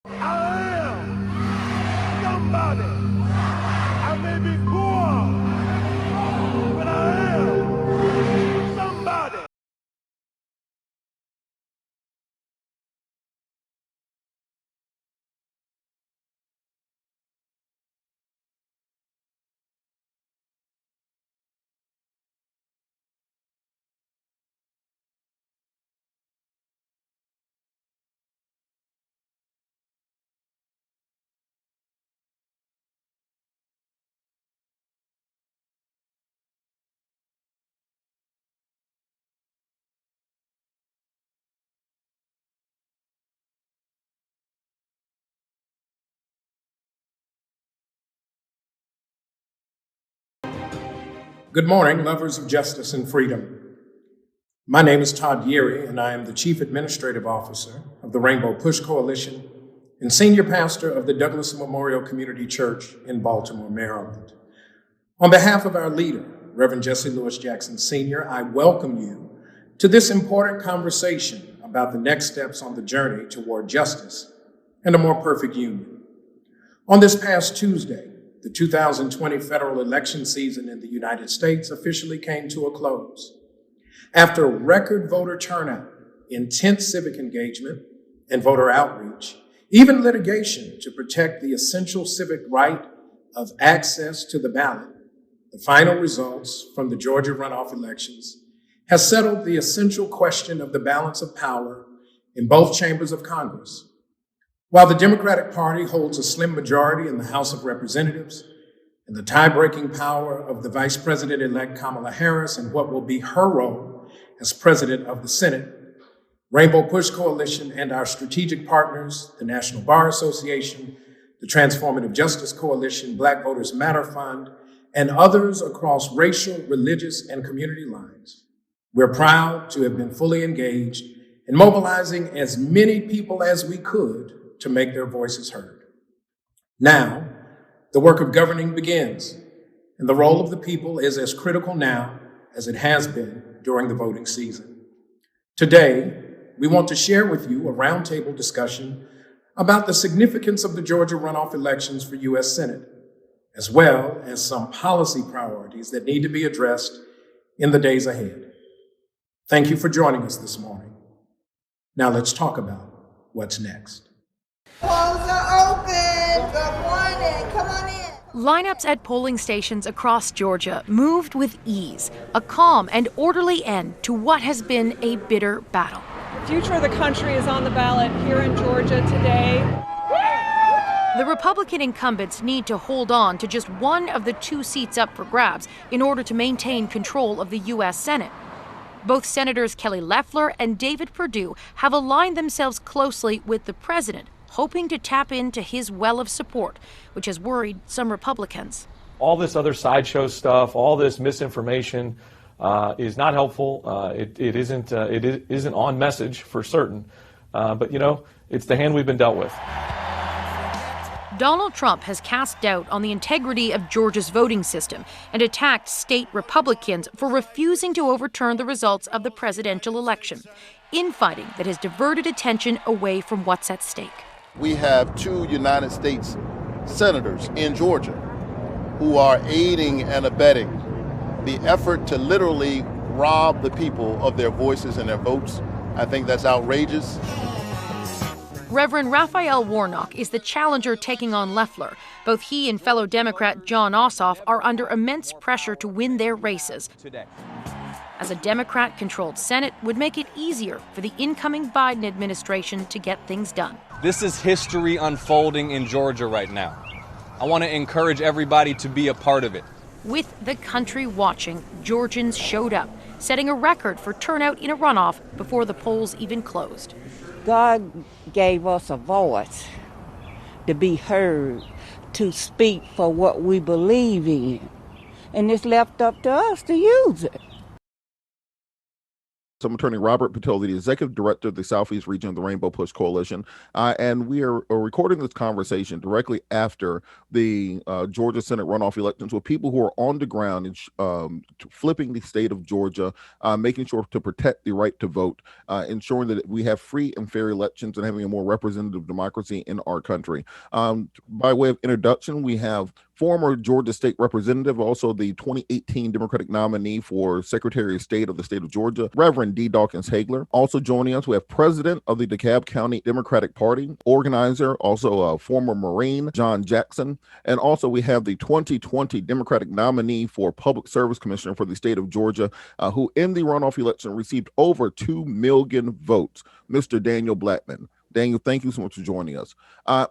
I am somebody. I may be poor, but I am somebody. Good morning, lovers of justice and freedom. My name is Todd Yeary, and I am the Chief Administrative Officer of the Rainbow Push Coalition and Senior Pastor of the Douglas Memorial Community Church in Baltimore, Maryland. On behalf of our leader, Reverend Jesse Lewis Jackson Sr., I welcome you to this important conversation about the next steps on the journey toward justice and a more perfect union. On this past Tuesday, the 2020 federal election season in the United States officially came to a close. After record voter turnout, intense civic engagement, and voter outreach, even litigation to protect the essential civic right of access to the ballot, the final results from the Georgia runoff elections has settled the essential question of the balance of power in both chambers of Congress. While the Democratic Party holds a slim majority in the House of Representatives and the tie-breaking power of the Vice President-elect Kamala Harris and what will be her role as President of the Senate, Rainbow Push Coalition and our strategic partners, the National Bar Association, the Transformative Justice Coalition, Black Voters Matter Fund, and others across racial, religious, and community lines, we're proud to have been fully engaged in mobilizing as many people as we could to make their voices heard. Now, the work of governing begins, and the role of the people is as critical now as it has been during the voting season. Today, we want to share with you a roundtable discussion about the significance of the Georgia runoff elections for U.S. Senate, as well as some policy priorities that need to be addressed in the days ahead. Thank you for joining us this morning. Now let's talk about what's next. Polls are open. Good morning. Come on in. Lineups at polling stations across Georgia moved with ease, a calm and orderly end to what has been a bitter battle. The future of the country is on the ballot here in Georgia today. The Republican incumbents need to hold on to just one of the two seats up for grabs in order to maintain control of the U.S. Senate. Both Senators Kelly Loeffler and David Perdue have aligned themselves closely with the president, hoping to tap into his well of support, which has worried some Republicans. All this other sideshow stuff, all this misinformation is not helpful. It isn't on message for certain. But, you know, it's the hand we've been dealt with. Donald Trump has cast doubt on the integrity of Georgia's voting system and attacked state Republicans for refusing to overturn the results of the presidential election, infighting that has diverted attention away from what's at stake. We have two United States senators in Georgia who are aiding and abetting the effort to literally rob the people of their voices and their votes. I think that's outrageous. Reverend Raphael Warnock is the challenger taking on Loeffler. Both he and fellow Democrat Jon Ossoff are under immense pressure to win their races, as a Democrat-controlled Senate would make it easier for the incoming Biden administration to get things done. This is history unfolding in Georgia right now. I want to encourage everybody to be a part of it. With the country watching, Georgians showed up, setting a record for turnout in a runoff before the polls even closed. God gave us a voice to be heard, to speak for what we believe in. And it's left up to us to use it. I'm Attorney Robert Patel, the Executive Director of the Southeast Region of the Rainbow Push Coalition, and we are recording this conversation directly after the Georgia Senate runoff elections with people who are on the ground and flipping the state of Georgia, making sure to protect the right to vote, ensuring that we have free and fair elections and having a more representative democracy in our country. By way of introduction, we have former Georgia State Representative, also the 2018 Democratic nominee for Secretary of State of the state of Georgia, Reverend D. Dawkins Hagler. Also joining us, we have President of the DeKalb County Democratic Party, organizer, also a former Marine, John Jackson. And also we have the 2020 Democratic nominee for Public Service Commissioner for the state of Georgia, who in the runoff election received over 2 million votes, Mr. Daniel Blackman. Daniel, thank you so much for joining us.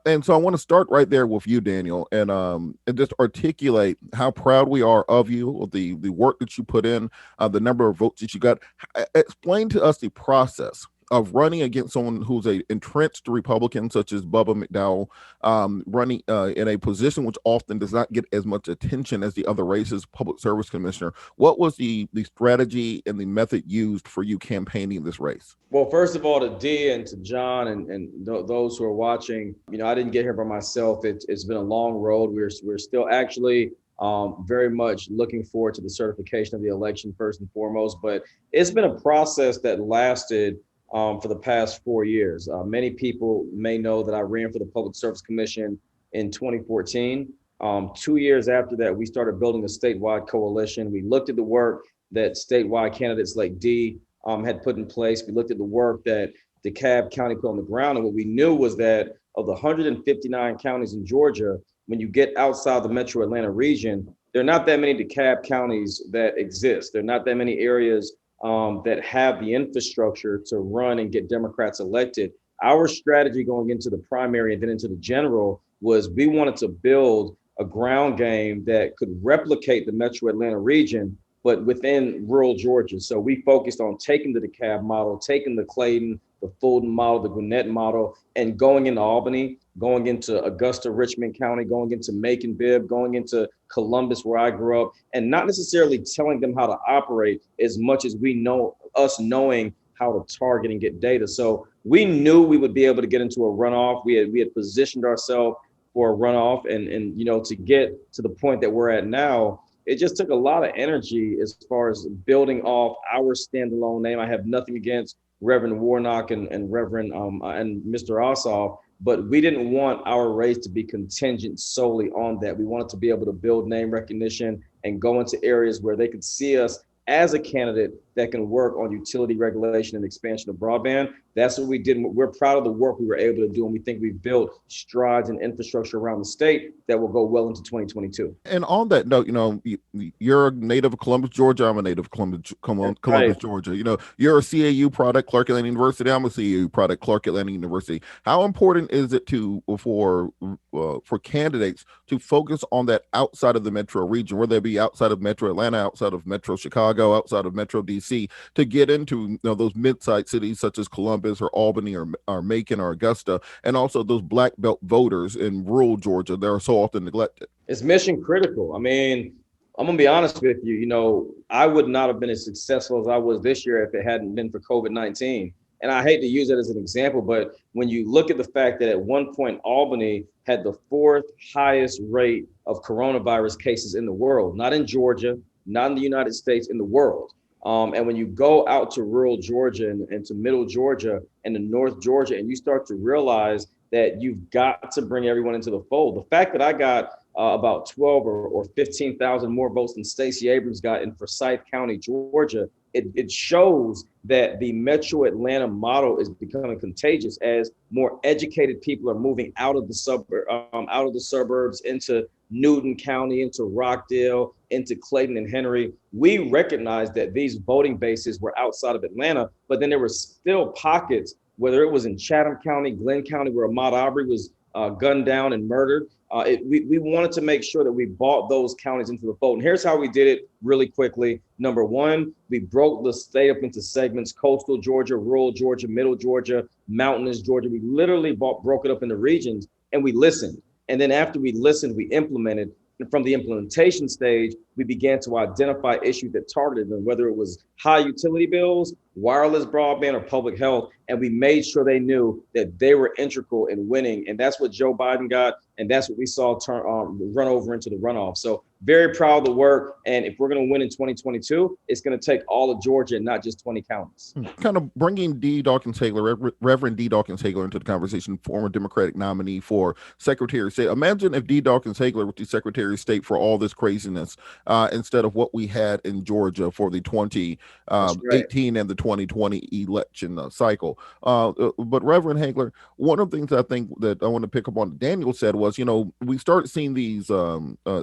And so I want to start right there with you, Daniel, and just articulate how proud we are of you, of the work that you put in, the number of votes that you got. Explain to us the process of running against someone who's a entrenched Republican, such as Bubba McDowell, running in a position which often does not get as much attention as the other races, Public Service Commissioner. What was the strategy and the method used for you campaigning in this race? Well, first of all, to D and to John and those who are watching, I didn't get here by myself. It's been a long road. We're still actually very much looking forward to the certification of the election first and foremost, but it's been a process that lasted for the past 4 years. Many people may know that I ran for the Public Service Commission in 2014. 2 years after that, we started building a statewide coalition. We looked at the work that statewide candidates like D had put in place. We looked at the work that DeKalb County put on the ground. And what we knew was that of the 159 counties in Georgia, when you get outside the metro Atlanta region, there are not that many DeKalb counties that exist. There are not that many areas that have the infrastructure to run and get Democrats elected. Our strategy going into the primary and then into the general was we wanted to build a ground game that could replicate the metro Atlanta region, but within rural Georgia. So we focused on taking the DeKalb model, taking the Clayton, the Fulton model, the Gwinnett model, and going into Albany, going into Augusta, Richmond County, going into Macon-Bibb, going into Columbus, where I grew up, and not necessarily telling them how to operate as much as we know, us knowing how to target and get data. So we knew we would be able to get into a runoff. We had positioned ourselves for a runoff, and to get to the point that we're at now, it just took a lot of energy as far as building off our standalone name. I have nothing against Reverend Warnock and Reverend and Mr. Ossoff, but we didn't want our race to be contingent solely on that. We wanted to be able to build name recognition and go into areas where they could see us as a candidate that can work on utility regulation and expansion of broadband. That's what we did. We're proud of the work we were able to do, and we think we've built strides in infrastructure around the state that will go well into 2022. And on that note, you're a native of Columbus, Georgia. I'm a native of Columbus, Right. Georgia. You're a CAU product, Clark Atlanta University. I'm a CAU product, Clark Atlanta University. How important is it for candidates to focus on that outside of the metro region, whether it be outside of Metro Atlanta, outside of Metro Chicago, outside of Metro DC, to get into those mid-sized cities such as Columbus or Albany or Macon or Augusta, and also those black belt voters in rural Georgia that are so often neglected? It's mission critical. I mean, I'm gonna be honest with you. I would not have been as successful as I was this year if it hadn't been for COVID-19. And I hate to use it as an example, but when you look at the fact that at one point Albany had the 4th highest rate of coronavirus cases in the world, not in Georgia, not in the United States, in the world. And when you go out to rural Georgia and to middle Georgia and to North Georgia, and you start to realize that you've got to bring everyone into the fold. The fact that I got about 12 or 15,000 more votes than Stacey Abrams got in Forsyth County, Georgia, it shows that the Metro Atlanta model is becoming contagious as more educated people are moving out of the suburbs into Newton County, into Rockdale, into Clayton and Henry. We recognized that these voting bases were outside of Atlanta, but then there were still pockets, whether it was in Chatham County, Glenn County, where Ahmaud Arbery was gunned down and murdered. We wanted to make sure that we brought those counties into the fold. And here's how we did it really quickly. Number one, we broke the state up into segments: coastal Georgia, rural Georgia, middle Georgia, mountainous Georgia. We literally broke it up into regions, and we listened. And then after we listened, we implemented. And from the implementation stage, we began to identify issues that targeted them, whether it was high utility bills wireless broadband or public health, and we made sure they knew that they were integral in winning. And that's what Joe Biden got, and that's what we saw run over into the runoff. So very proud of the work. And if we're going to win in 2022, it's going to take all of Georgia and not just 20 counties. Kind of bringing D. Dawkins Haigler, Reverend D. Dawkins Haigler, into the conversation, former Democratic nominee for Secretary of State. Imagine if D. Dawkins Haigler was the Secretary of State for all this craziness instead of what we had in Georgia for the 2018 and the 2020 election cycle. But Reverend Haigler, one of the things I think that I want to pick up on Daniel said was, we started seeing these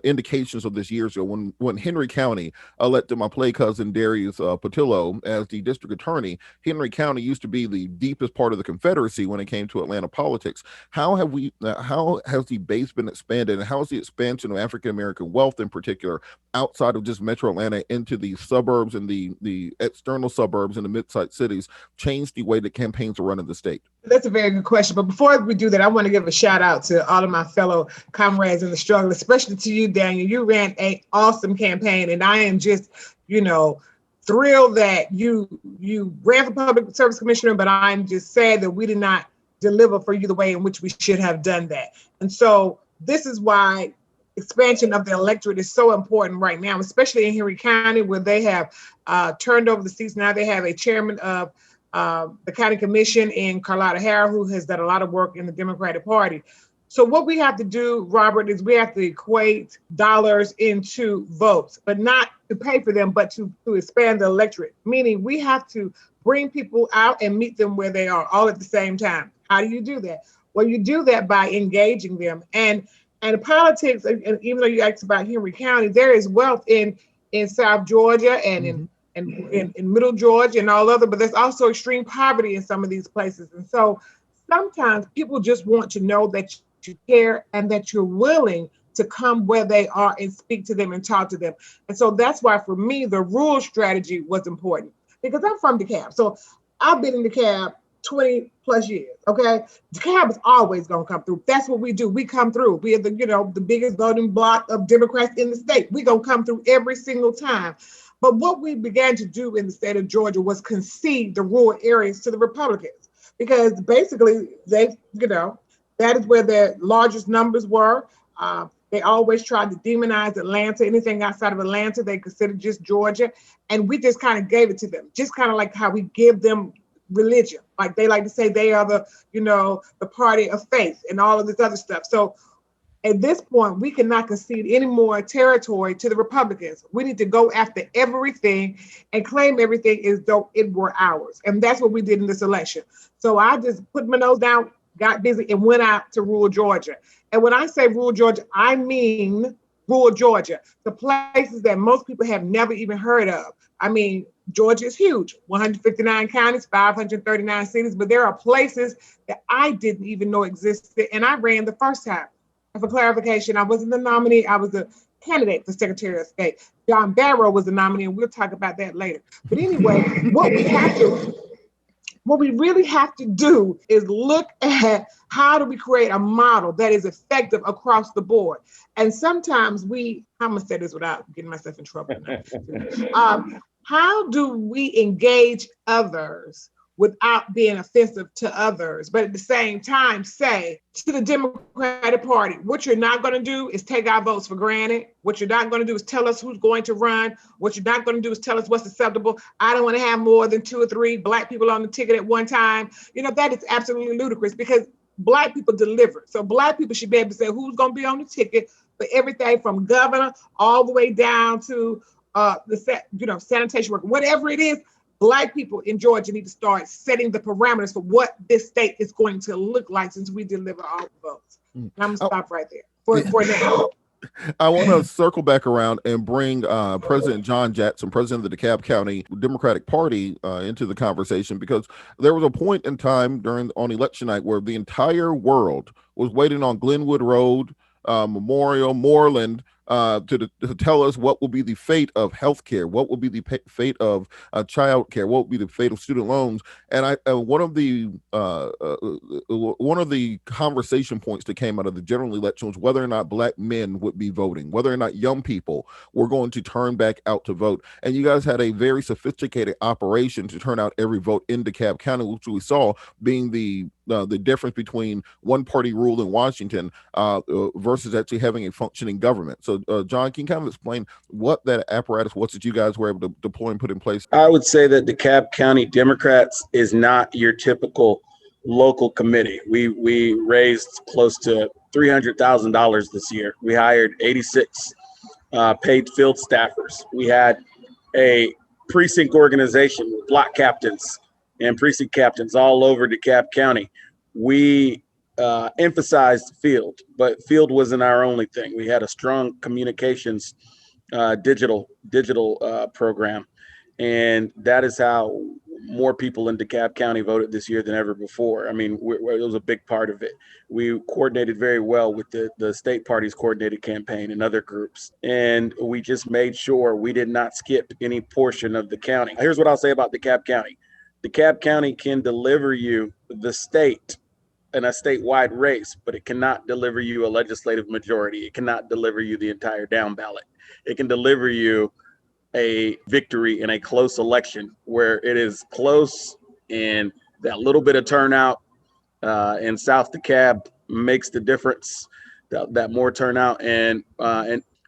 indications of this years ago when Henry County elected my play cousin Darius Patillo as the district attorney. Henry County used to be the deepest part of the Confederacy when it came to Atlanta politics. How has the base been expanded, and how has the expansion of African American wealth in particular outside of just Metro Atlanta into the suburbs and the external suburbs and the mid-sized cities changed the way that campaigns are run in the state? That's a very good question. But before we do that, I want to give a shout out to all of my fellow comrades in the struggle, especially to you, Daniel. You ran an awesome campaign, and I am just, thrilled that you ran for public service commissioner, but I'm just sad that we did not deliver for you the way in which we should have done that. And so this is why expansion of the electorate is so important right now, especially in Henry County, where they have turned over the seats. Now they have a chairman of the county commission in Carlotta Harrell, who has done a lot of work in the Democratic Party. So what we have to do, Robert, is we have to equate dollars into votes, but not to pay for them, but to expand the electorate, meaning we have to bring people out and meet them where they are all at the same time. How do you do that? Well, you do that by engaging them. And politics, and even though you asked about Henry County, there is wealth in South Georgia and in Middle Georgia and all other, but there's also extreme poverty in some of these places. And so sometimes people just want to know that you care and that you're willing to come where they are and speak to them and talk to them. And so that's why for me, the rural strategy was important, because I'm from DeKalb. So I've been in DeKalb 20 plus years. Okay. DeKalb is always going to come through. That's what we do. We come through. We are the biggest voting bloc of Democrats in the state. We're going to come through every single time. But what we began to do in the state of Georgia was concede the rural areas to the Republicans, because basically that is where their largest numbers were. They always tried to demonize Atlanta. Anything outside of Atlanta, they considered just Georgia. And we just kind of gave it to them, just kind of like how we give them religion. Like they like to say they are the party of faith and all of this other stuff. So at this point, we cannot concede any more territory to the Republicans. We need to go after everything and claim everything as though it were ours. And that's what we did in this election. So I just put my nose down, got busy, and went out to rural Georgia. And when I say rural Georgia, I mean rural Georgia, the places that most people have never even heard of. I mean, Georgia is huge, 159 counties, 539 cities, but there are places that I didn't even know existed, and I ran the first time. For clarification, I wasn't the nominee, I was a candidate for Secretary of State. John Barrow was the nominee, and we'll talk about that later. But anyway, what we really have to do is look at how do we create a model that is effective across the board. And sometimes I'm gonna say this without getting myself in trouble. How do we engage others without being offensive to others, but at the same time say to the Democratic Party, what you're not going to do is take our votes for granted. What you're not going to do is tell us who's going to run. What you're not going to do is tell us what's acceptable. I don't want to have more than 2 or 3 Black people on the ticket at one time. That is absolutely ludicrous, because Black people deliver. So Black people should be able to say who's going to be on the ticket for everything from governor all the way down to sanitation worker, whatever it is. Black people in Georgia need to start setting the parameters for what this state is going to look like since we deliver all the votes. And I'm going to stop right there for now. I want to circle back around and bring President John Jackson, president of the DeKalb County Democratic Party, into the conversation, because there was a point in time on election night where the entire world was waiting on Glenwood Road, Memorial, Moreland, to tell us what will be the fate of healthcare, what will be the fate of child care, what will be the fate of student loans. And one of the conversation points that came out of the general election was whether or not Black men would be voting, whether or not young people were going to turn back out to vote. And you guys had a very sophisticated operation to turn out every vote in DeKalb County, which we saw being the difference between one party rule in Washington versus actually having a functioning government. So, John, can you kind of explain what that apparatus was that you guys were able to deploy and put in place? I would say that DeKalb County Democrats is not your typical local committee. We raised close to $300,000 this year. We hired 86 paid field staffers. We had a precinct organization with block captains and precinct captains all over DeKalb County. We emphasized field, but field wasn't our only thing. We had a strong communications digital program, and that is how more people in DeKalb County voted this year than ever before. I mean, it was a big part of it. We coordinated very well with the state party's coordinated campaign and other groups, and we just made sure we did not skip any portion of the county. Here's what I'll say about DeKalb County. DeKalb County can deliver you the state in a statewide race, but it cannot deliver you a legislative majority. It cannot deliver you the entire down ballot. It can deliver you a victory in a close election where it is close, and that little bit of turnout in South DeKalb makes the difference, that more turnout. And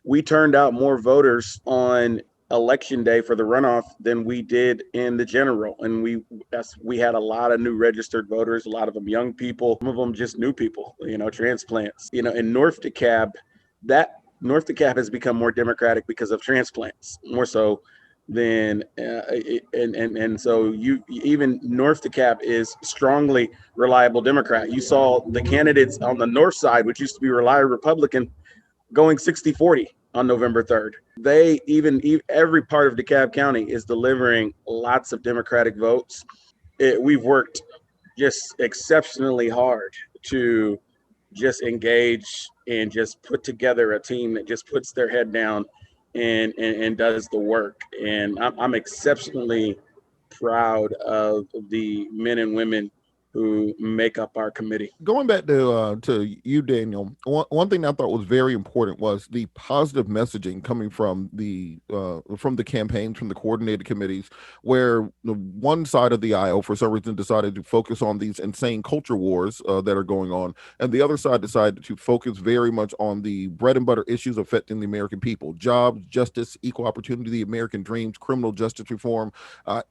we turned out more voters on election day for the runoff than we did in the general. And we had a lot of new registered voters, a lot of them young people, some of them just new people, transplants. In North DeKalb, North DeKalb has become more Democratic because of transplants, more so than and so even North DeKalb is strongly reliable Democrat. You saw the candidates on the north side, which used to be reliable Republican, going 60-40 on November 3rd. Every part of DeKalb County is delivering lots of Democratic votes. We've worked just exceptionally hard to just engage and just put together a team that just puts their head down and does the work. And I'm exceptionally proud of the men and women who make up our committee. Going back to you, Daniel, one thing I thought was very important was the positive messaging coming from the campaigns, from the coordinated committees, where the one side of the aisle, for some reason, decided to focus on these insane culture wars that are going on, and the other side decided to focus very much on the bread and butter issues affecting the American people: jobs, justice, equal opportunity, the American dreams, criminal justice reform,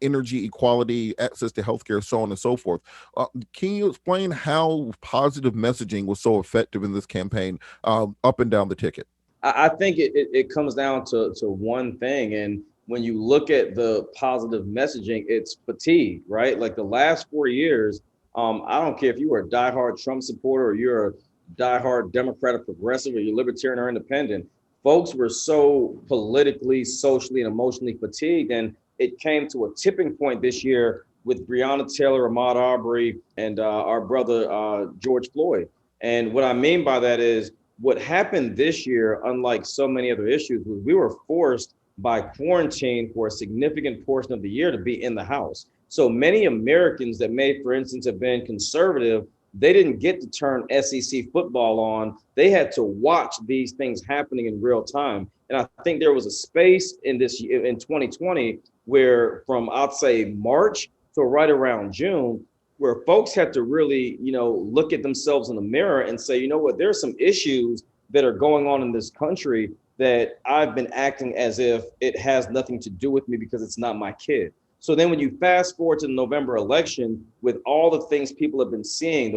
energy equality, access to healthcare, so on and so forth. Can you explain how positive messaging was so effective in this campaign, up and down the ticket? I think it comes down to one thing. And when you look at the positive messaging, it's fatigue, right? Like the last 4 years, I don't care if you were a diehard Trump supporter or you're a diehard Democrat or progressive or you're libertarian or independent, folks were so politically, socially, and emotionally fatigued. And it came to a tipping point this year with Breonna Taylor, Ahmaud Arbery, and our brother, George Floyd. And what I mean by that is what happened this year, unlike so many other issues, was we were forced by quarantine for a significant portion of the year to be in the house. So many Americans that may, for instance, have been conservative, they didn't get to turn SEC football on. They had to watch these things happening in real time. And I think there was a space in 2020 where from, I'd say, March to right around June, where folks had to really, look at themselves in the mirror and say, you know what, there's some issues that are going on in this country that I've been acting as if it has nothing to do with me because it's not my kid. So then when you fast forward to the November election, with all the things people have been seeing,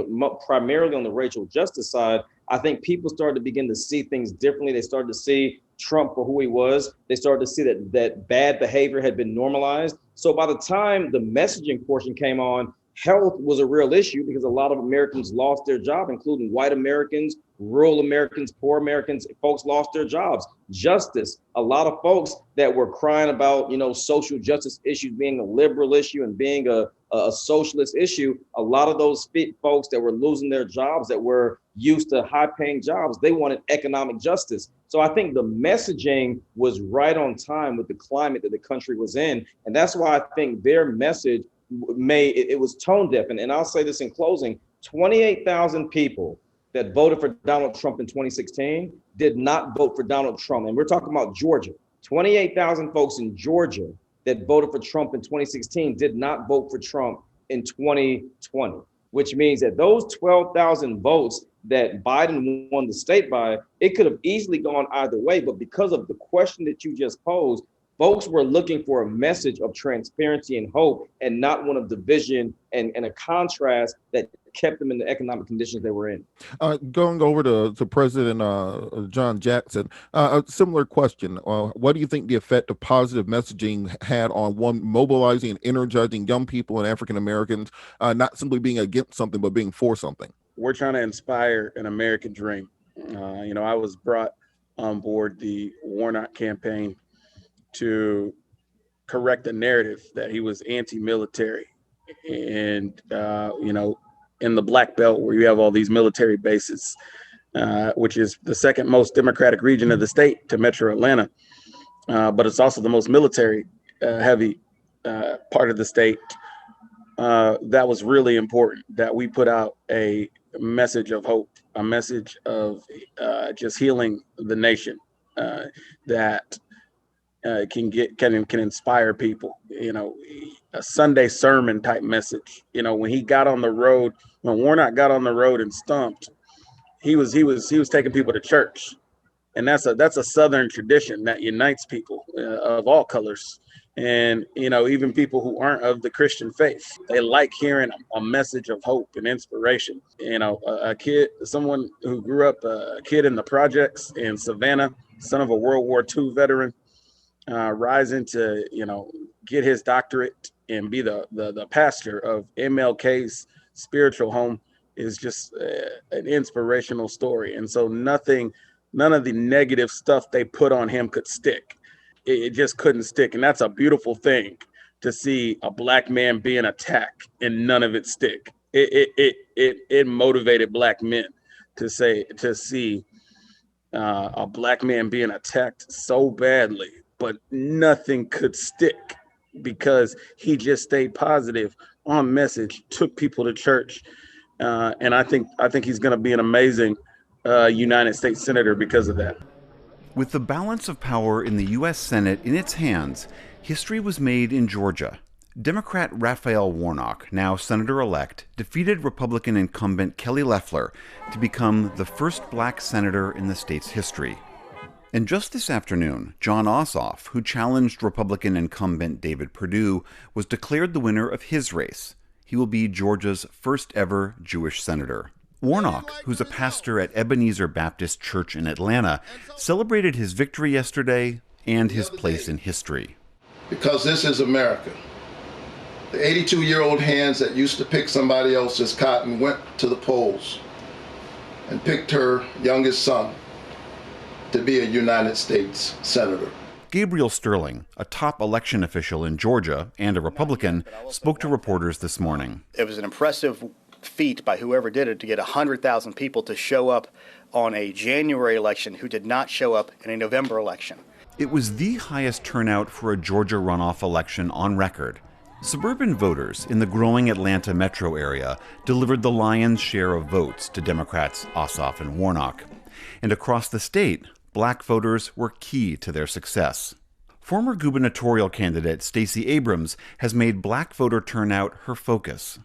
primarily on the racial justice side, I think people started to begin to see things differently. They started to see Trump for who he was. They started to see that bad behavior had been normalized. So by the time the messaging portion came on, health was a real issue because a lot of Americans lost their job, including white Americans, rural Americans, poor Americans. Folks lost their jobs. Justice, a lot of folks that were crying about, social justice issues being a liberal issue and being a a socialist issue, a lot of those folks that were losing their jobs, that were used to high paying jobs, they wanted economic justice. So I think the messaging was right on time with the climate that the country was in. And that's why I think their message it was tone deaf. And I'll say this in closing, 28,000 people that voted for Donald Trump in 2016 did not vote for Donald Trump. And we're talking about Georgia. 28,000 folks in Georgia that voted for Trump in 2016 did not vote for Trump in 2020, which means that those 12,000 votes that Biden won the state by, it could have easily gone either way. But because of the question that you just posed, folks were looking for a message of transparency and hope, and not one of division and a contrast that kept them in the economic conditions they were in. Going over to President John Jackson, a similar question. What do you think the effect of positive messaging had on mobilizing and energizing young people and African Americans, not simply being against something, but being for something? We're trying to inspire an American dream. I was brought on board the Warnock campaign to correct the narrative that he was anti-military. And, in the Black Belt, where you have all these military bases, which is the second most Democratic region of the state to Metro Atlanta, but it's also the most military heavy part of the state. That was really important that we put out a message of hope, a message of just healing the nation, that can inspire people. A Sunday sermon type message. When he got on the road, when Warnock got on the road and stumped, he was taking people to church, and that's a Southern tradition that unites people of all colors. And even people who aren't of the Christian faith, they like hearing a message of hope and inspiration. Someone who grew up a kid in the projects in Savannah, son of a World War II veteran, rising to get his doctorate and be the pastor of MLK's spiritual home is just an inspirational story. And so none of the negative stuff they put on him could stick. It just couldn't stick. And that's a beautiful thing, to see a Black man being attacked and none of it stick. It motivated Black men to see a Black man being attacked so badly, but nothing could stick, because he just stayed positive on message, took people to church. And I think he's going to be an amazing United States Senator because of that. With the balance of power in the U.S. Senate in its hands, history was made in Georgia. Democrat Raphael Warnock, now Senator-elect, defeated Republican incumbent Kelly Loeffler to become the first Black senator in the state's history. And just this afternoon, Jon Ossoff, who challenged Republican incumbent David Perdue, was declared the winner of his race. He will be Georgia's first ever Jewish senator. Warnock, who's a pastor at Ebenezer Baptist Church in Atlanta, celebrated his victory yesterday and his place in history. Because this is America. The 82-year-old hands that used to pick somebody else's cotton went to the polls and picked her youngest son to be a United States Senator. Gabriel Sterling, a top election official in Georgia and a Republican, spoke to reporters this morning. It was an impressive feat by whoever did it to get 100,000 people to show up on a January election who did not show up in a November election. It was the highest turnout for a Georgia runoff election on record. Suburban voters in the growing Atlanta metro area delivered the lion's share of votes to Democrats Ossoff and Warnock. And across the state, Black voters were key to their success. Former gubernatorial candidate Stacey Abrams has made Black voter turnout her focus.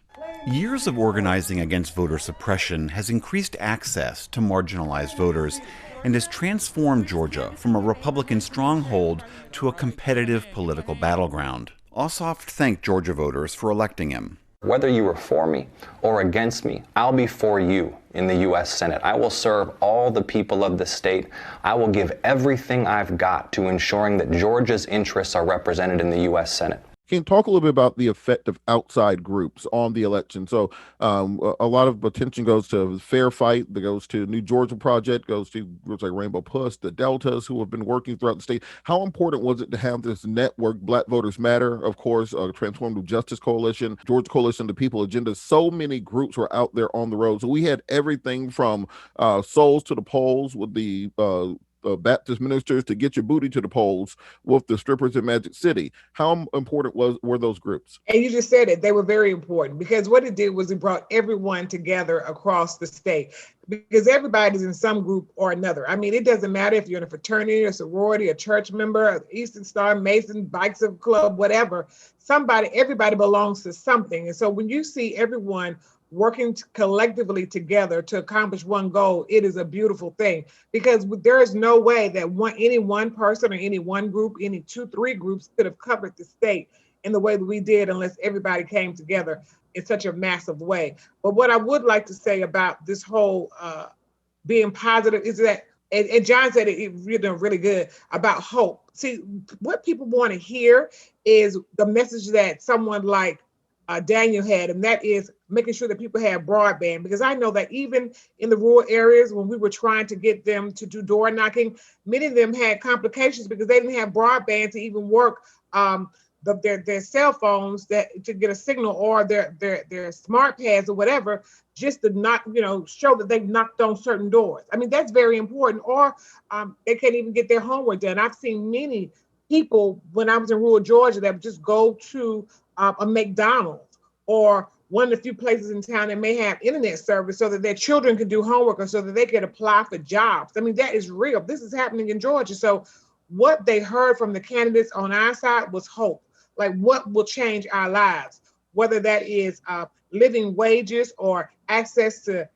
Years of organizing against voter suppression has increased access to marginalized voters and has transformed Georgia from a Republican stronghold to a competitive political battleground. Ossoff thanked Georgia voters for electing him. Whether you were for me or against me, I'll be for you in the U.S. Senate. I will serve all the people of the state. I will give everything I've got to ensuring that Georgia's interests are represented in the U.S. Senate. Can you talk a little bit about the effect of outside groups on the election? So a lot of attention goes to Fair Fight, that goes to New Georgia Project, goes to groups like Rainbow Push, the Deltas, who have been working throughout the state. How important was it to have this network, Black Voters Matter, of course, Transformative Justice Coalition, Georgia Coalition, the People Agenda? So many groups were out there on the road. So we had everything from Souls to the Polls with the Baptist ministers to Get Your Booty to the Polls with the strippers in Magic City. How important were those groups? And you just said it, they were very important, because what it did was it brought everyone together across the state, because everybody's in some group or another. I mean, it doesn't matter if you're in a fraternity, a sorority, a church member, an Eastern Star, Mason, Bikes of Club, whatever. Everybody belongs to something. And so when you see everyone working collectively together to accomplish one goal, it is a beautiful thing, because there is no way that any one person or any one group, any 2-3 groups could have covered the state in the way that we did unless everybody came together in such a massive way. But what I would like to say about this whole being positive is that, and John said it really good about hope. See, what people want to hear is the message that someone like Daniel had, and that is making sure that people have broadband. Because I know that even in the rural areas, when we were trying to get them to do door knocking, many of them had complications because they didn't have broadband to even work their cell phones to get a signal, or their smart pads or whatever, just to not show that they've knocked on certain doors. I mean, that's very important. Or they can't even get their homework done. I've seen many people when I was in rural Georgia that would just go to a McDonald's or one of the few places in town that may have internet service so that their children can do homework or so that they can apply for jobs. I mean, that is real. This is happening in Georgia. So what they heard from the candidates on our side was hope. Like, what will change our lives, whether that is living wages or access to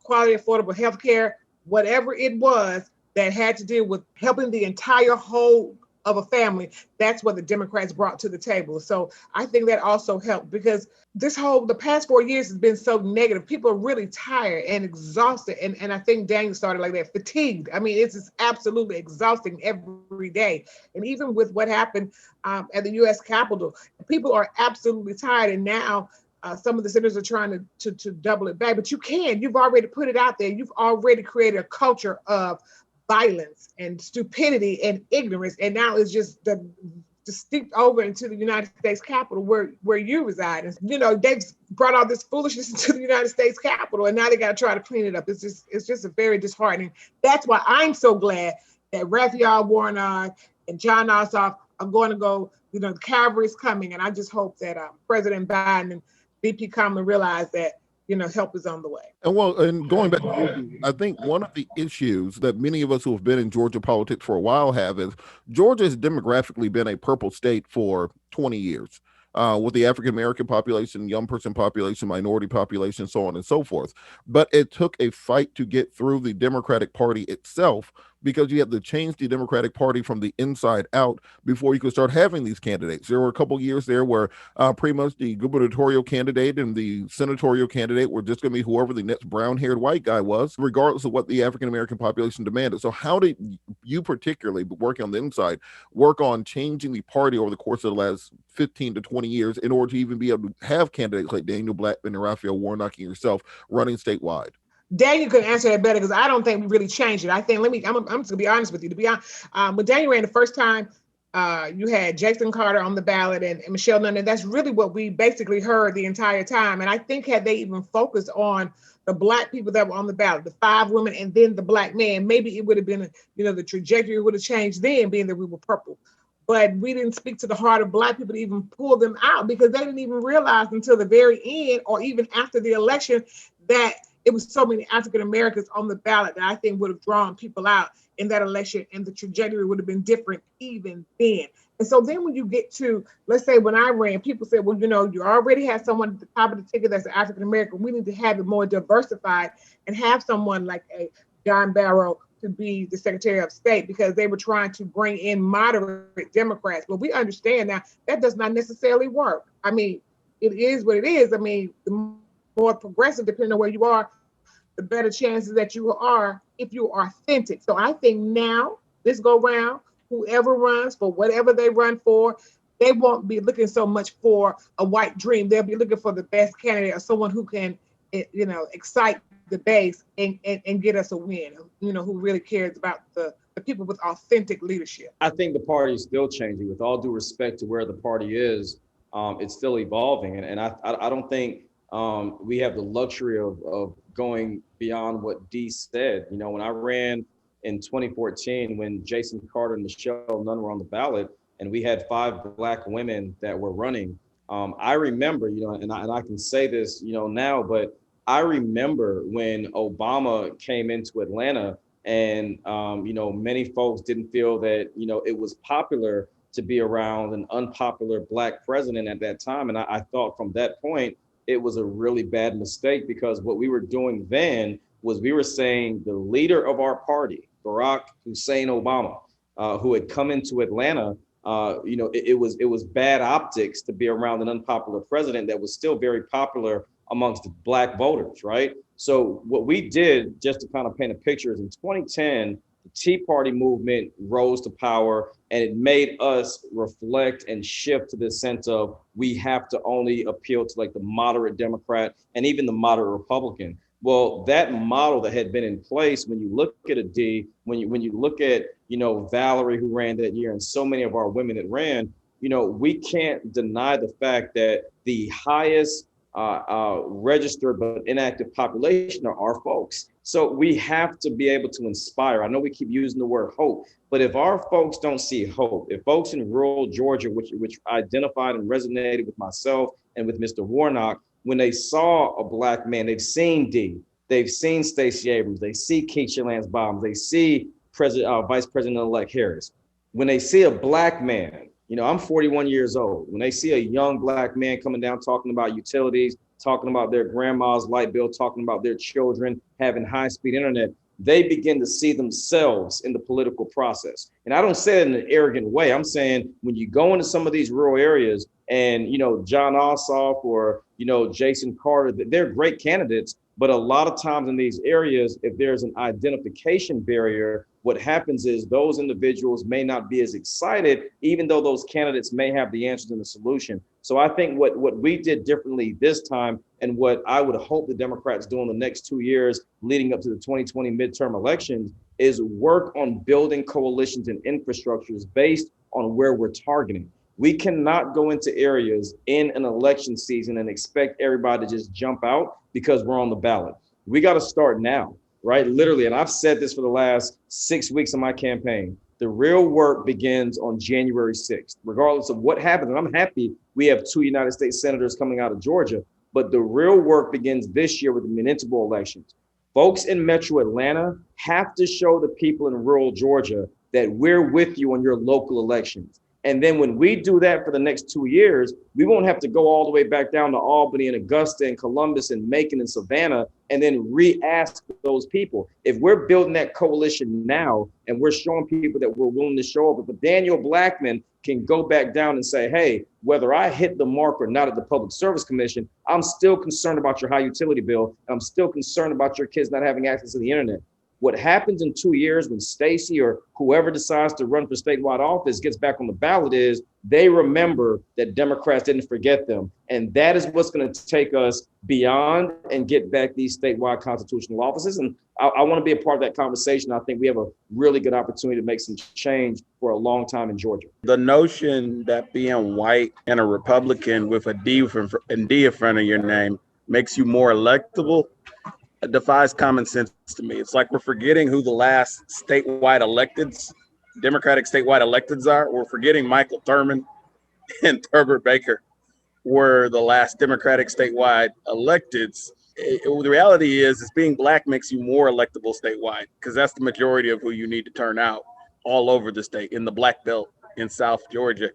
quality, affordable health care, whatever it was that had to do with helping the entire whole of a family. That's what the Democrats brought to the table. So I think that also helped, because the past 4 years has been so negative. People are really tired and exhausted. And I think Daniel started like that, fatigued. I mean, it's just absolutely exhausting every day. And even with what happened at the U.S. Capitol, people are absolutely tired. And now some of the senators are trying to double it back. But you've already put it out there. You've already created a culture of violence and stupidity and ignorance, and now it's just steeped over into the United States Capitol where you reside. And they've brought all this foolishness into the United States Capitol, and now they got to try to clean it up. It's just a very disheartening. That's why I'm so glad that Raphael Warnock and John Ossoff are going to go. The cavalry's coming, and I just hope that President Biden and VP Kamala realize that help is on the way. And going back to I think one of the issues that many of us who have been in Georgia politics for a while have is Georgia has demographically been a purple state for 20 years. With the African American population, young person population, minority population, so on and so forth. But it took a fight to get through the Democratic Party itself, because you had to change the Democratic Party from the inside out before you could start having these candidates. There were a couple years there where pretty much the gubernatorial candidate and the senatorial candidate were just going to be whoever the next brown-haired white guy was, regardless of what the African American population demanded. So how did you, particularly working on the inside, work on changing the party over the course of the last 15 to 20 years in order to even be able to have candidates like Daniel Blackman and Raphael Warnock and yourself running statewide? Daniel could answer that better, because I don't think we really changed it. I think, I'm just gonna be honest with you. To be honest, when Daniel ran the first time, you had Jackson Carter on the ballot and Michelle Nunn, and that's really what we basically heard the entire time. And I think had they even focused on the Black people that were on the ballot, the 5 women and then the Black man, maybe it would have been, the trajectory would have changed then, being that we were purple. But we didn't speak to the heart of Black people to even pull them out, because they didn't even realize until the very end, or even after the election, that it was so many African Americans on the ballot that I think would have drawn people out in that election, and the trajectory would have been different even then. And so then when you get to, let's say when I ran, people said, well, you already have someone at the top of the ticket that's an African American. We need to have it more diversified and have someone like a John Barrow to be the Secretary of State, because they were trying to bring in moderate Democrats. But we understand now that does not necessarily work. I mean, it is what it is. I mean, the more progressive, depending on where you are, the better chances that you are if you're authentic. So I think now, this go round, whoever runs for whatever they run for, they won't be looking so much for a white dream. They'll be looking for the best candidate or someone who can, excite the base and get us a win, who really cares about the people with authentic leadership. I think the party is still changing. With all due respect to where the party is, it's still evolving, and I don't think we have the luxury of going beyond what Dee said. When I ran in 2014, when Jason Carter and Michelle Nunn were on the ballot, and we had 5 Black women that were running, I remember, and I can say this, now, but I remember when Obama came into Atlanta. And, many folks didn't feel that, it was popular to be around an unpopular Black president at that time. And I thought from that point, it was a really bad mistake, because what we were doing then was we were saying the leader of our party, Barack Hussein Obama, who had come into Atlanta, it was bad optics to be around an unpopular president that was still very popular amongst the Black voters, right? So what we did, just to kind of paint a picture, is in 2010, the Tea Party movement rose to power, and it made us reflect and shift to this sense of we have to only appeal to like the moderate Democrat and even the moderate Republican. Well, that model that had been in place, when you look at a D, when you look at, Valerie, who ran that year, and so many of our women that ran, we can't deny the fact that the highest registered but inactive population are our folks. So we have to be able to inspire. I know we keep using the word hope, but if our folks don't see hope, if folks in rural Georgia, which identified and resonated with myself and with Mr. Warnock, when they saw a Black man, they've seen Dee, they've seen Stacey Abrams, they see Keisha Lance Bottoms, they see Vice President-elect Harris. When they see a Black man, I'm 41 years old. When they see a young Black man coming down talking about utilities, talking about their grandma's light bill, talking about their children having high-speed internet, they begin to see themselves in the political process. And I don't say it in an arrogant way. I'm saying when you go into some of these rural areas and, John Ossoff or, Jason Carter, they're great candidates. But a lot of times in these areas, if there's an identification barrier, what happens is those individuals may not be as excited, even though those candidates may have the answers and the solution. So I think what we did differently this time, and what I would hope the Democrats do in the next 2 years leading up to the 2020 midterm elections, is work on building coalitions and infrastructures based on where we're targeting. We cannot go into areas in an election season and expect everybody to just jump out because we're on the ballot. We got to start now, right? Literally, and I've said this for the last 6 weeks of my campaign. The real work begins on January 6th, regardless of what happens. And I'm happy we have 2 United States senators coming out of Georgia, but the real work begins this year with the municipal elections. Folks in Metro Atlanta have to show the people in rural Georgia that we're with you on your local elections. And then when we do that for the next 2 years, we won't have to go all the way back down to Albany and Augusta and Columbus and Macon and Savannah and then re-ask those people. If we're building that coalition now and we're showing people that we're willing to show up, if Daniel Blackman can go back down and say, hey, whether I hit the mark or not at the Public Service Commission, I'm still concerned about your high utility bill. I'm still concerned about your kids not having access to the internet. What happens in 2 years when Stacey or whoever decides to run for statewide office gets back on the ballot is they remember that Democrats didn't forget them. And that is what's going to take us beyond and get back these statewide constitutional offices. And I want to be a part of that conversation. I think we have a really good opportunity to make some change for a long time in Georgia. The notion that being white and a Republican with a D in front of your name makes you more electable defies common sense to me. It's like we're forgetting who the last statewide electeds, Democratic statewide electeds are. We're forgetting Michael Thurman and Herbert Baker were the last Democratic statewide electeds. The reality is being Black makes you more electable statewide because that's the majority of who you need to turn out all over the state. In the Black Belt in South Georgia,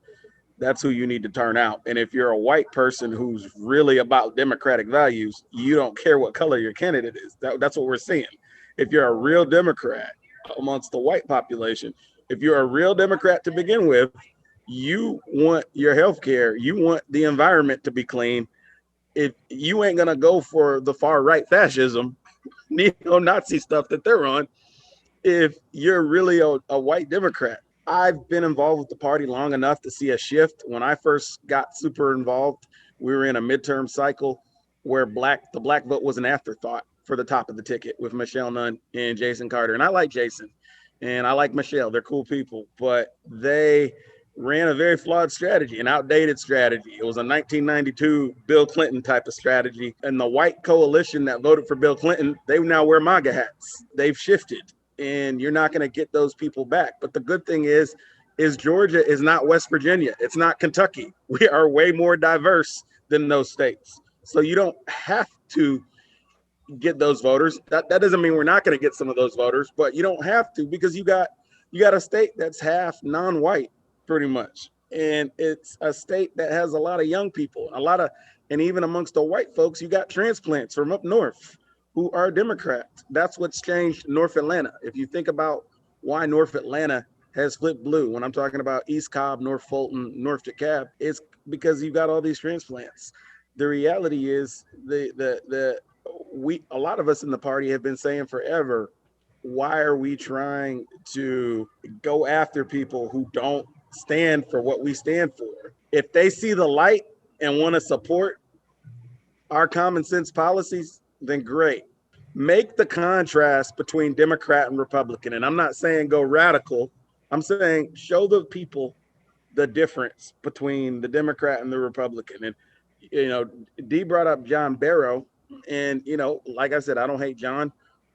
that's who you need to turn out. And if you're a white person who's really about democratic values, you don't care what color your candidate is. That's what we're seeing. If you're a real Democrat amongst the white population, if you're a real Democrat to begin with, you want your health care, you want the environment to be clean. If you ain't going to go for the far right fascism, neo-Nazi stuff that they're on, if you're really a white Democrat. I've been involved with the party long enough to see a shift. When I first got super involved, we were in a midterm cycle where the black vote was an afterthought for the top of the ticket with Michelle Nunn and Jason Carter. And I like Jason and I like Michelle. They're cool people, but they ran a very flawed strategy, an outdated strategy. It was a 1992 Bill Clinton type of strategy. And the white coalition that voted for Bill Clinton, they now wear MAGA hats. They've shifted, and you're not going to get those people back. But the good thing is Georgia is not West Virginia. It's not Kentucky. We are way more diverse than those states. So you don't have to get those voters. That doesn't mean we're not going to get some of those voters, but you don't have to, because you got a state that's half non-white pretty much. And it's a state that has a lot of young people, and even amongst the white folks, you got transplants from up north who are Democrats. That's what's changed North Atlanta. If you think about why North Atlanta has flipped blue, when I'm talking about East Cobb, North Fulton, North DeKalb, it's because you've got all these transplants. The reality is a lot of us in the party have been saying forever, why are we trying to go after people who don't stand for what we stand for? If they see the light and want to support our common sense policies, then great. Make the contrast between Democrat and Republican. And I'm not saying go radical. I'm saying show the people the difference between the Democrat and the Republican. And, Dee brought up John Barrow. And, like I said, I don't hate John,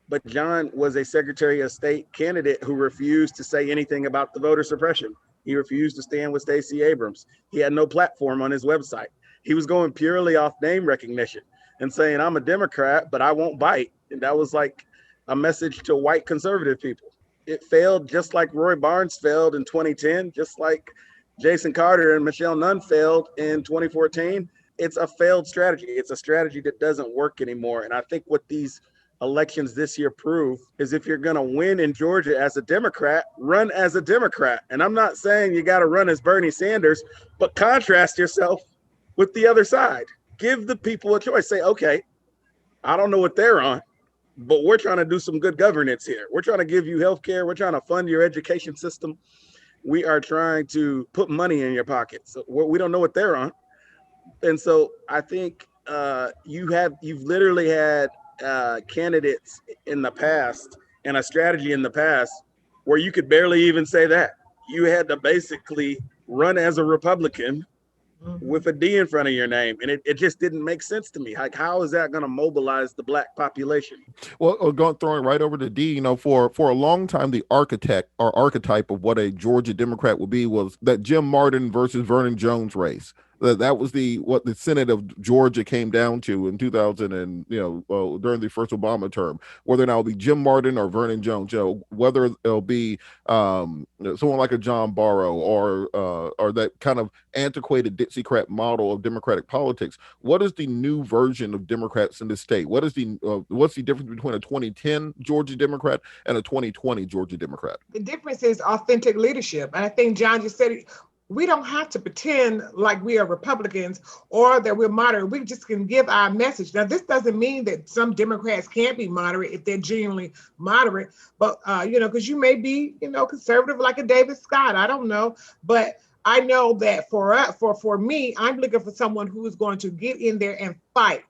but John was a Secretary of State candidate who refused to say anything about the voter suppression. He refused to stand with Stacey Abrams. He had no platform on his website. He was going purely off name recognition and saying, I'm a Democrat, but I won't bite. And that was like a message to white conservative people. It failed just like Roy Barnes failed in 2010, just like Jason Carter and Michelle Nunn failed in 2014. It's a failed strategy. It's a strategy that doesn't work anymore. And I think what these elections this year prove is if you're going to win in Georgia as a Democrat, run as a Democrat. And I'm not saying you got to run as Bernie Sanders, but contrast yourself with the other side. Give the people a choice. Say, okay, I don't know what they're on, but we're trying to do some good governance here. We're trying to give you health care. We're trying to fund your education system. We are trying to put money in your pocket. So we don't know what they're on. And so I think you've literally had candidates in the past and a strategy in the past where you could barely even say that. You had to basically run as a Republican with a D in front of your name. And it just didn't make sense to me. Like, how is that going to mobilize the Black population? Well, throwing right over to D, for a long time, the archetype of what a Georgia Democrat would be was that Jim Martin versus Vernon Jones race. That was what the Senate of Georgia came down to in 2000 and, during the first Obama term, whether or not it'll be Jim Martin or Vernon Jones, whether it'll be someone like a John Barrow or that kind of antiquated Dixiecrat model of Democratic politics. What is the new version of Democrats in the state? What's the difference between a 2010 Georgia Democrat and a 2020 Georgia Democrat? The difference is authentic leadership. And I think John just said it. We don't have to pretend like we are Republicans or that we're moderate. We just can give our message. Now, this doesn't mean that some Democrats can't be moderate if they're genuinely moderate, but, because you may be, conservative like a David Scott. I don't know. But I know that for me, I'm looking for someone who is going to get in there and fight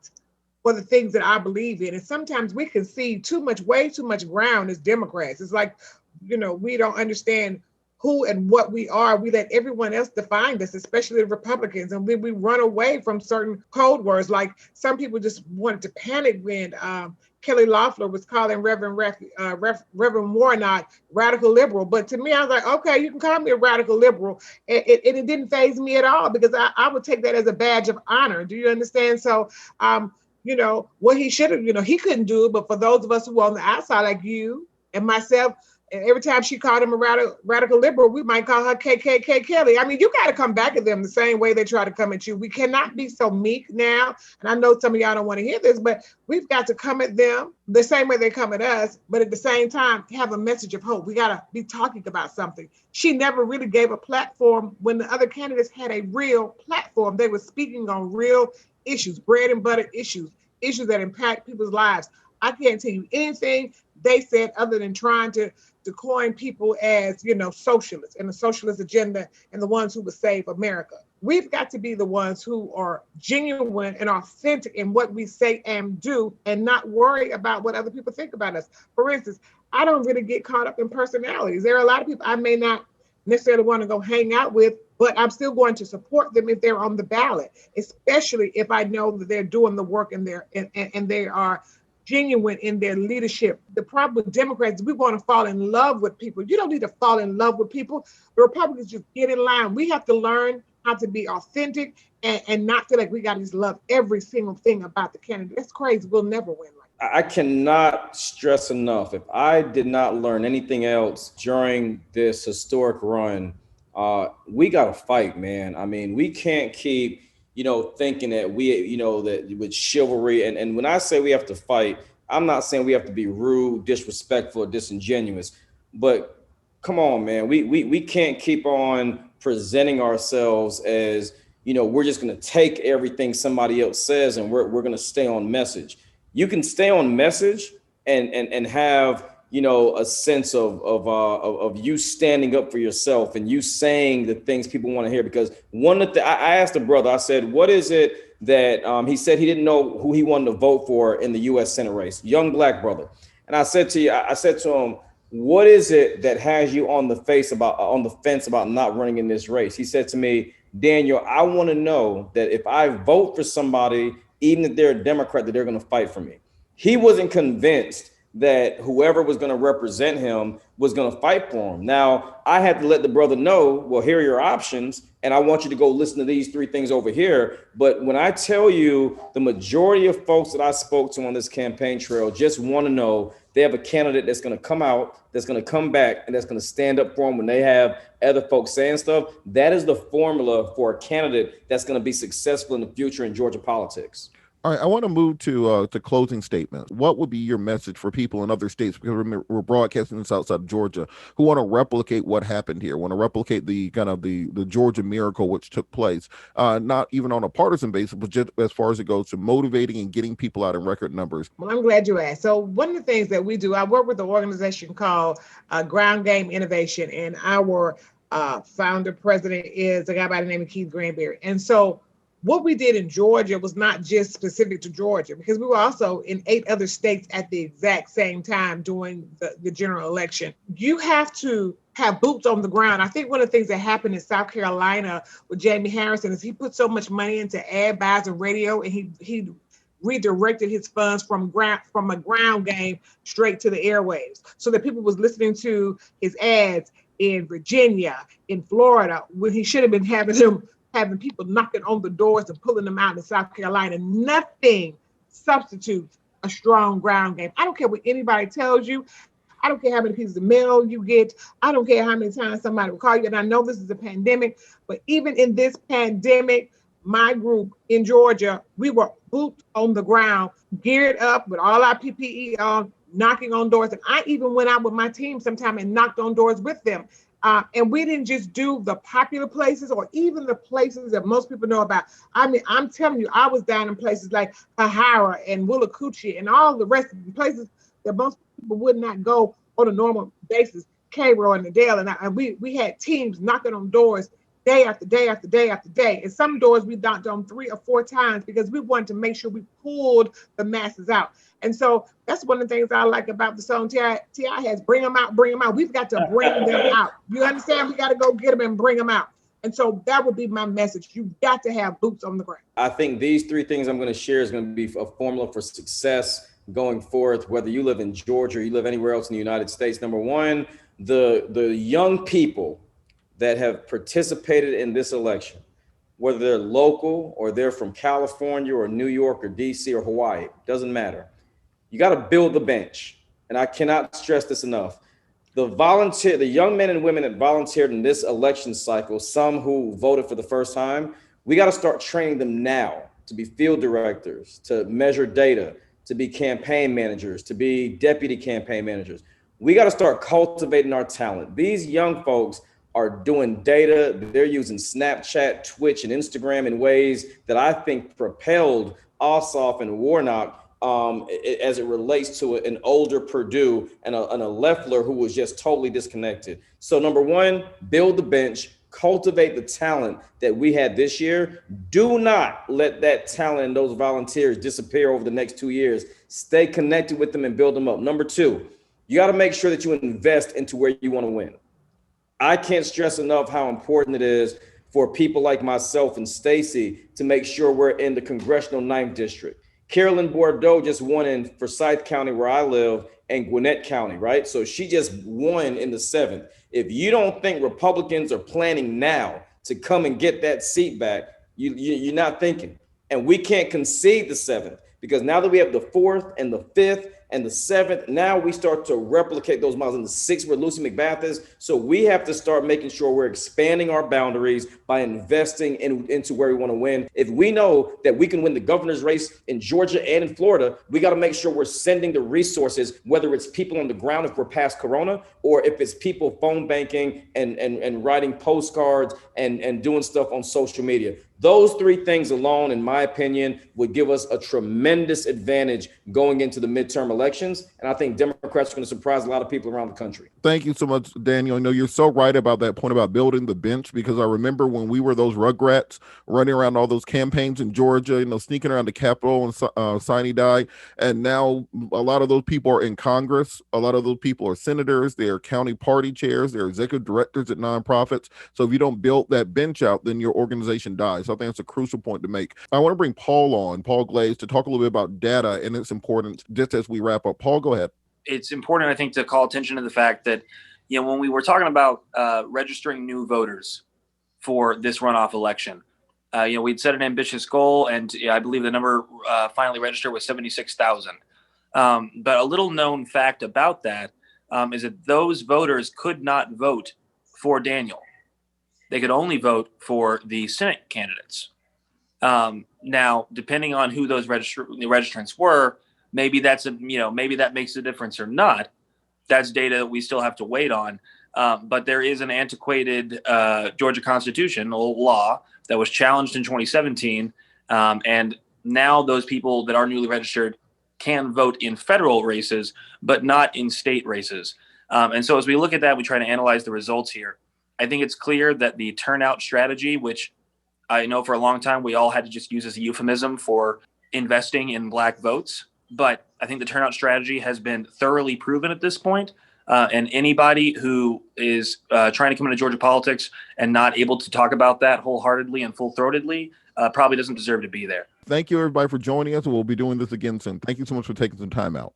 for the things that I believe in. And sometimes we can see way too much ground as Democrats. It's like, we don't understand who and what we are. We let everyone else define us, especially the Republicans. And we run away from certain code words. Like some people just wanted to panic when Kelly Loeffler was calling Reverend Warnock radical liberal. But to me, I was like, okay, you can call me a radical liberal. And it didn't faze me at all because I would take that as a badge of honor. Do you understand? So, what he should have, he couldn't do it. But for those of us who are on the outside, like you and myself, and every time she called him a radical liberal, we might call her KKK Kelly. I mean, you got to come back at them the same way they try to come at you. We cannot be so meek now. And I know some of y'all don't want to hear this, but we've got to come at them the same way they come at us, but at the same time, have a message of hope. We got to be talking about something. She never really gave a platform when the other candidates had a real platform. They were speaking on real issues, bread and butter issues that impact people's lives. I can't tell you anything they said, other than trying to coin people as, socialists and the socialist agenda and the ones who would save America. We've got to be the ones who are genuine and authentic in what we say and do, and not worry about what other people think about us. For instance, I don't really get caught up in personalities. There are a lot of people I may not necessarily want to go hang out with, but I'm still going to support them if they're on the ballot, especially if I know that they're doing the work and they are genuine in their leadership. The problem with Democrats is we want to fall in love with people. You don't need to fall in love with people. The Republicans just get in line. We have to learn how to be authentic and not feel like we got to just love every single thing about the candidate. That's crazy. We'll never win. I cannot stress enough, if I did not learn anything else during this historic run, we got to fight, man. I mean, we can't keep, thinking that that with chivalry. And when I say we have to fight, I'm not saying we have to be rude, disrespectful, or disingenuous, but come on, man. We can't keep on presenting ourselves as, we're just going to take everything somebody else says and we're going to stay on message. You can stay on message and have, a sense of you standing up for yourself and you saying the things people want to hear. Because one of the, I asked a brother, I said, what is it that he said he didn't know who he wanted to vote for in the U.S. Senate race, young black brother. And I said to him, what is it that has you on the fence about not running in this race? He said to me, Daniel, I want to know that if I vote for somebody, even if they're a Democrat, that they're going to fight for me. He wasn't convinced that whoever was going to represent him was going to fight for him. Now, I had to let the brother know, well, here are your options, and I want you to go listen to these 3 things over here. But when I tell you the majority of folks that I spoke to on this campaign trail just want to know they have a candidate that's going to come out, that's going to come back, and that's going to stand up for them when they have other folks saying stuff. That is the formula for a candidate that's going to be successful in the future in Georgia politics. All right, I want to move to closing statements. What would be your message for people in other states, because we're broadcasting this outside of Georgia, who want to replicate what happened here, want to replicate the kind of the Georgia miracle which took place, not even on a partisan basis, but just as far as it goes to motivating and getting people out in record numbers? Well, I'm glad you asked. So one of the things that we do, I work with an organization called Ground Game Innovation, and our founder president is a guy by the name of Keith Granberry. And so what we did in Georgia was not just specific to Georgia, because we were also in 8 other states at the exact same time during the general election. You have to have boots on the ground. I think one of the things that happened in South Carolina with Jamie Harrison is he put so much money into ad buys and radio, and he redirected his funds from a ground game straight to the airwaves, so that people was listening to his ads in Virginia, in Florida, when he should have been having people knocking on the doors and pulling them out in South Carolina. Nothing substitutes a strong ground game. I don't care what anybody tells you. I don't care how many pieces of mail you get. I don't care how many times somebody will call you. And I know this is a pandemic, but even in this pandemic, my group in Georgia, we were boots on the ground, geared up with all our PPE on, knocking on doors. And I even went out with my team sometime and knocked on doors with them. And we didn't just do the popular places or even the places that most people know about. I mean, I'm telling you, I was down in places like Tahara and Willacoochee and all the rest of the places that most people would not go on a normal basis, Cairo and Adele. And we had teams knocking on doors day after day after day after day. And some doors we knocked on 3 or 4 times because we wanted to make sure we pulled the masses out. And so that's one of the things I like about the song T.I. has, bring them out, bring them out. We've got to bring them out. You understand? We got to go get them and bring them out. And so that would be my message. You've got to have boots on the ground. I think these 3 things I'm going to share is going to be a formula for success going forth, whether you live in Georgia or you live anywhere else in the United States. Number 1, the young people that have participated in this election, whether they're local or they're from California or New York or DC or Hawaii, doesn't matter. You got to build the bench. And I cannot stress this enough. The young men and women that volunteered in this election cycle, some who voted for the first time, we got to start training them now to be field directors, to measure data, to be campaign managers, to be deputy campaign managers. We got to start cultivating our talent. These young folks are doing data. They're using Snapchat, Twitch, and Instagram in ways that I think propelled Ossoff and Warnock as it relates to an older Purdue and a Loeffler who was just totally disconnected. So number one, build the bench, cultivate the talent that we had this year. Do not let that talent and those volunteers disappear over the next 2 years. Stay connected with them and build them up. Number two, you got to make sure that you invest into where you want to win. I can't stress enough how important it is for people like myself and Stacy to make sure we're in the congressional 9th district. Carolyn Bordeaux just won in Forsyth County, where I live, and Gwinnett County, right? So she just won in the 7th. If you don't think Republicans are planning now to come and get that seat back, you're not thinking. And we can't concede the 7th, because now that we have the 4th and the 5th and the 7th, now we start to replicate those models. In the 6th, where Lucy McBath is. So we have to start making sure we're expanding our boundaries by investing into where we want to win. If we know that we can win the governor's race in Georgia and in Florida, we got to make sure we're sending the resources, whether it's people on the ground if we're past Corona, or if it's people phone banking and writing postcards and doing stuff on social media. Those three things alone, in my opinion, would give us a tremendous advantage going into the midterm elections. And I think Democrats are going to surprise a lot of people around the country. Thank you so much, Daniel. I know you're so right about that point about building the bench, because I remember when we were those rugrats running around all those campaigns in Georgia, sneaking around the Capitol and Sine Die. And now a lot of those people are in Congress. A lot of those people are senators. They are county party chairs. They're executive directors at nonprofits. So if you don't build that bench out, then your organization dies. So I think it's a crucial point to make. I want to bring Paul on, Paul Glaze, to talk a little bit about data and its importance just as we wrap up. Paul, go ahead. It's important, I think, to call attention to the fact that, when we were talking about registering new voters for this runoff election, we'd set an ambitious goal, and I believe the number finally registered was 76,000. But a little known fact about that is that those voters could not vote for Daniel. They could only vote for the Senate candidates. Now, depending on who those registrants were, maybe maybe that makes a difference or not. That's data that we still have to wait on. But there is an antiquated Georgia constitutional law that was challenged in 2017. And now those people that are newly registered can vote in federal races, but not in state races. And so as we look at that, we try to analyze the results here. I think it's clear that the turnout strategy, which I know for a long time we all had to just use as a euphemism for investing in Black votes, but I think the turnout strategy has been thoroughly proven at this point. And anybody who is trying to come into Georgia politics and not able to talk about that wholeheartedly and full-throatedly probably doesn't deserve to be there. Thank you, everybody, for joining us. We'll be doing this again soon. Thank you so much for taking some time out.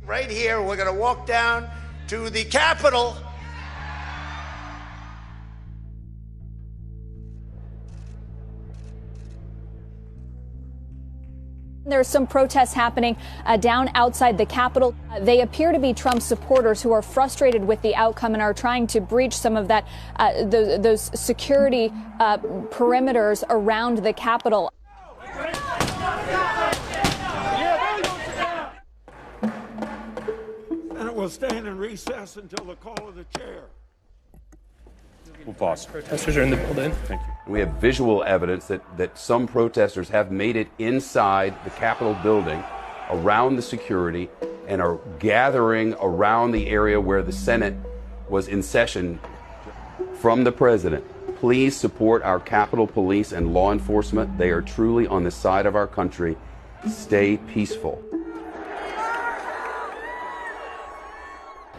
Right here, we're going to walk down to the Capitol. There's some protests happening down outside the Capitol. They appear to be Trump supporters who are frustrated with the outcome and are trying to breach some of that those security perimeters around the Capitol. And we'll stand in recess until the call of the chair. We'll pause. Protesters are in the building. Thank you. We have visual evidence that some protesters have made it inside the Capitol building, around the security, and are gathering around the area where the Senate was in session. From the president, please support our Capitol Police and law enforcement. They are truly on the side of our country. Stay peaceful.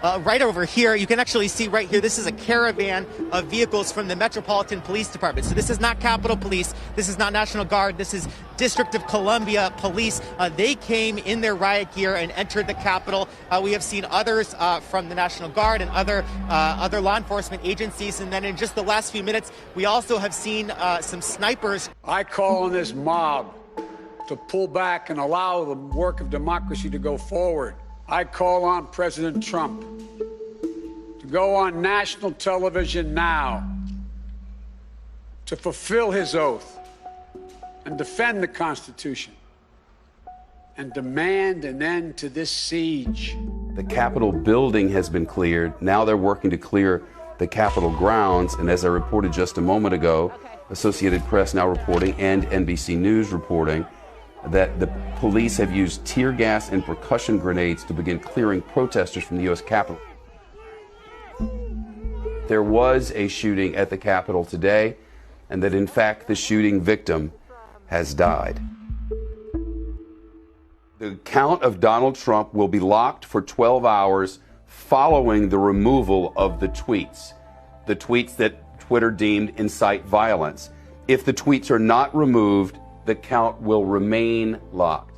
Right over here, you can actually see right here, this is a caravan of vehicles from the Metropolitan Police Department. So this is not Capitol Police, this is not National Guard, this is District of Columbia Police. They came in their riot gear and entered the Capitol. We have seen others from the National Guard and other law enforcement agencies. And then in just the last few minutes, we also have seen some snipers. I call on this mob to pull back and allow the work of democracy to go forward. I call on President Trump to go on national television now to fulfill his oath and defend the Constitution and demand an end to this siege. The Capitol building has been cleared. Now they're working to clear the Capitol grounds. And as I reported just a moment ago, Associated Press now reporting and NBC News reporting that the police have used tear gas and percussion grenades to begin clearing protesters from the U.S. Capitol. There was a shooting at the Capitol today, and that in fact the shooting victim has died. The account of Donald Trump will be locked for 12 hours following the removal of the tweets that Twitter deemed incite violence. If the tweets are not removed, the account will remain locked.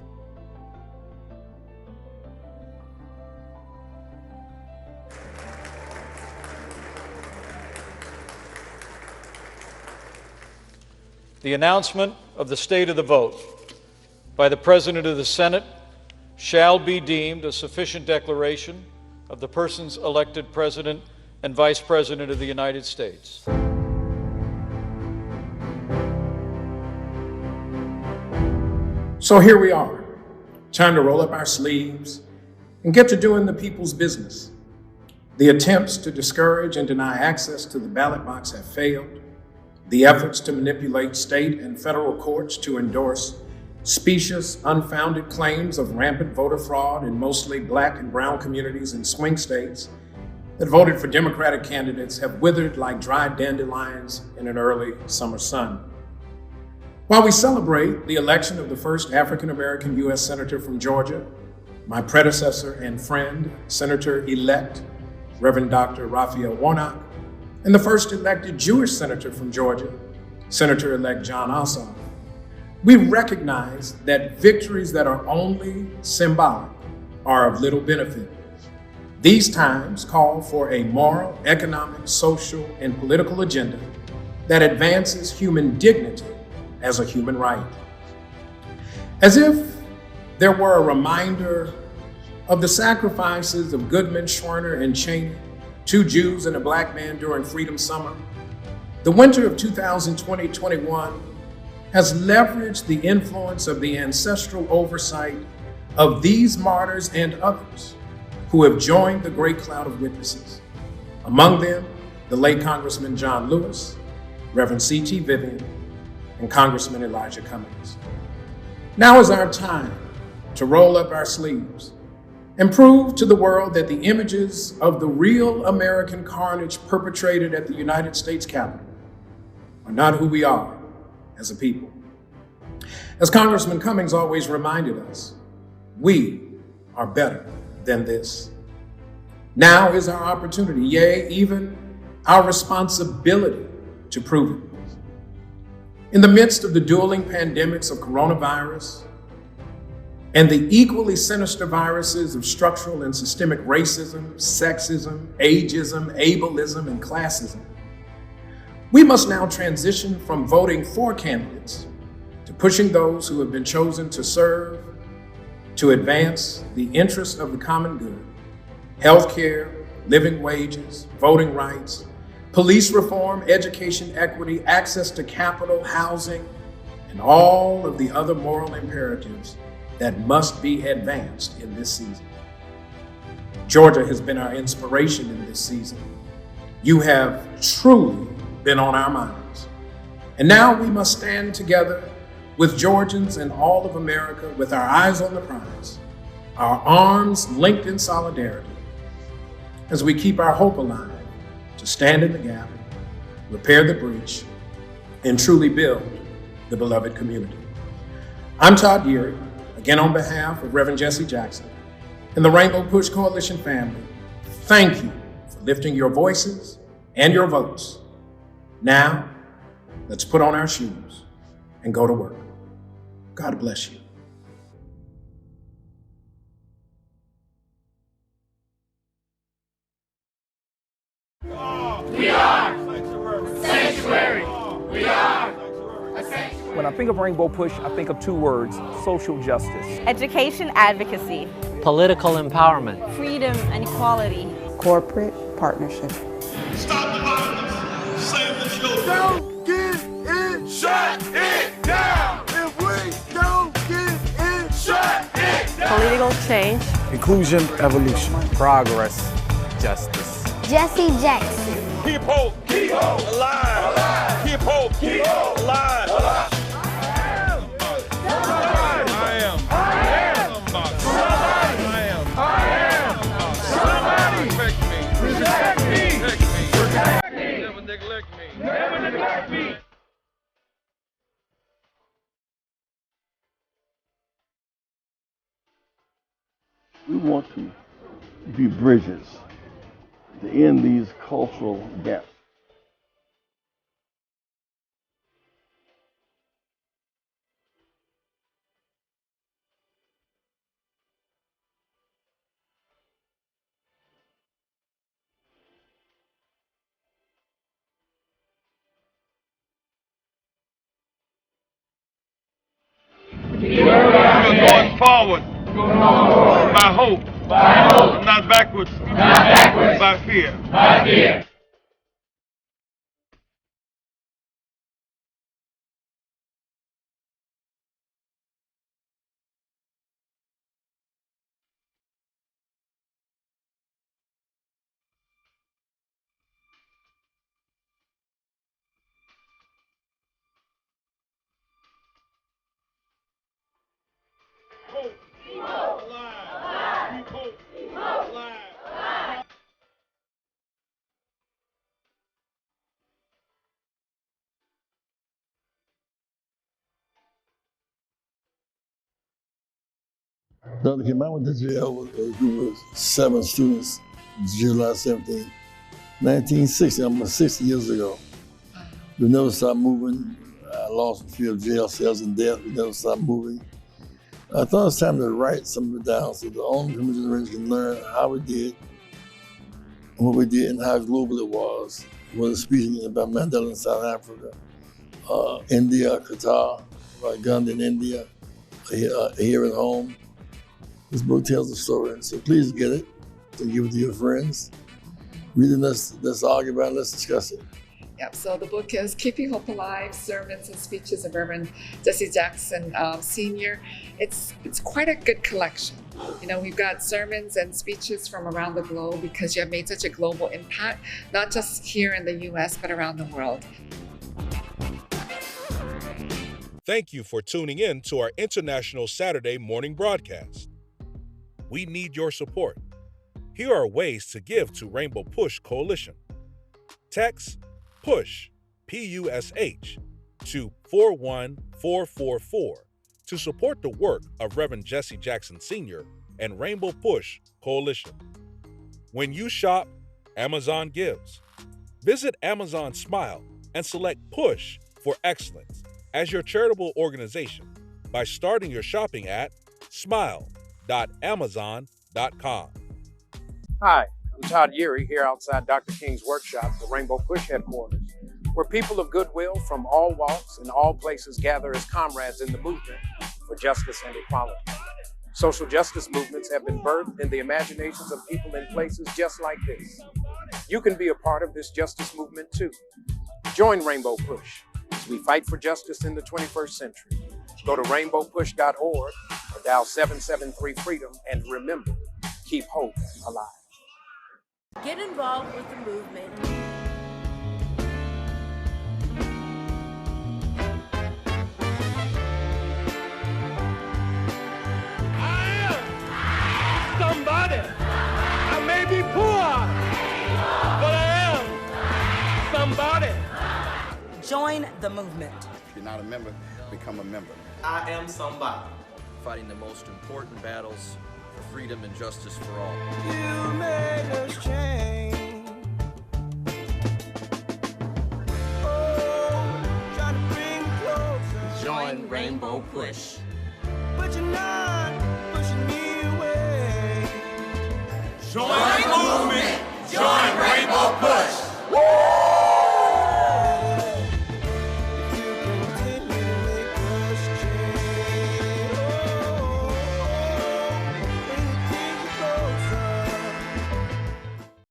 The announcement of the state of the vote by the President of the Senate shall be deemed a sufficient declaration of the persons elected President and Vice President of the United States. So here we are, time to roll up our sleeves and get to doing the people's business. The attempts to discourage and deny access to the ballot box have failed. The efforts to manipulate state and federal courts to endorse specious, unfounded claims of rampant voter fraud in mostly Black and brown communities in swing states that voted for Democratic candidates have withered like dry dandelions in an early summer sun. While we celebrate the election of the first African-American U.S. Senator from Georgia, my predecessor and friend, Senator-elect Reverend Dr. Raphael Warnock, and the first elected Jewish senator from Georgia, Senator-elect John Ossoff, we recognize that victories that are only symbolic are of little benefit. These times call for a moral, economic, social, and political agenda that advances human dignity as a human right. As if there were a reminder of the sacrifices of Goodman, Schwerner, and Cheney, 2 Jews and a Black man during Freedom Summer, the winter of 2020-21 has leveraged the influence of the ancestral oversight of these martyrs and others who have joined the great cloud of witnesses. Among them, the late Congressman John Lewis, Reverend C.T. Vivian, and Congressman Elijah Cummings. Now is our time to roll up our sleeves and prove to the world that the images of the real American carnage perpetrated at the United States Capitol are not who we are as a people. As Congressman Cummings always reminded us, we are better than this. Now is our opportunity, yea, even our responsibility to prove it. In the midst of the dueling pandemics of coronavirus and the equally sinister viruses of structural and systemic racism, sexism, ageism, ableism, and classism, we must now transition from voting for candidates to pushing those who have been chosen to serve, to advance the interests of the common good, healthcare, living wages, voting rights, police reform, education equity, access to capital, housing, and all of the other moral imperatives that must be advanced in this season. Georgia has been our inspiration in this season. You have truly been on our minds. And now we must stand together with Georgians and all of America with our eyes on the prize, our arms linked in solidarity, as we keep our hope alive to stand in the gap, repair the breach, and truly build the beloved community. I'm Todd Geary, again on behalf of Reverend Jesse Jackson and the Rainbow Push Coalition family. Thank you for lifting your voices and your votes. Now, let's put on our shoes and go to work. God bless you. We are sanctuary. We are a sanctuary. When I think of Rainbow Push, I think of 2 words: social justice. Education advocacy. Political empowerment. Freedom and equality. Corporate partnership. Stop the violence. Save the children. Don't get in. Shut it down. If we don't get in, shut it Societal change. Inclusion, evolution. Progress, justice. Jesse Jackson. Keep hope alive. Alive. Keep hope alive. Alive. We want to be bridges to end these cultural gaps. We're going forward by hope, not backwards, by fear. Dr. Kim, I went to jail with a group of 7 students, July 17, 1960, almost 60 years ago. We never stopped moving. I lost a few of jail cells and death. We never stopped moving. I thought it was time to write some of it down so the older generation can learn how we did, and what we did, and how global it was. Whether speaking about Mandela in South Africa, India, Qatar, Gandhi in India, here at home. This book tells the story, so please get it, to give it to your friends. Read it, let's argue about it, let's discuss it. Yep, so the book is Keeping Hope Alive, Sermons and Speeches of Reverend Jesse Jackson Sr. It's quite a good collection. You know, we've got sermons and speeches from around the globe because you have made such a global impact, not just here in the US, but around the world. Thank you for tuning in to our International Saturday morning broadcast. We need your support. Here are ways to give to Rainbow Push Coalition. Text PUSH, P-U-S-H, to 41444 to support the work of Reverend Jesse Jackson Sr. and Rainbow Push Coalition. When you shop, Amazon gives. Visit Amazon Smile and select Push for Excellence as your charitable organization by starting your shopping at smile.amazon.com. Hi, I'm Todd Yeary here outside Dr. King's workshop, the Rainbow Push headquarters, where people of goodwill from all walks and all places gather as comrades in the movement for justice and equality. Social justice movements have been birthed in the imaginations of people in places just like this. You can be a part of this justice movement too. Join Rainbow Push as we fight for justice in the 21st century. Go to rainbowpush.org or dial 773-FREEDOM and remember, keep hope alive. Get involved with the movement. Somebody. I may be poor, but I am somebody. Join the movement. If you're not a member, become a member. I am somebody. Fighting the most important battles for freedom and justice for all. You made us change. Oh, trying to bring closer. Join Rainbow Push. But you're not pushing me away. Join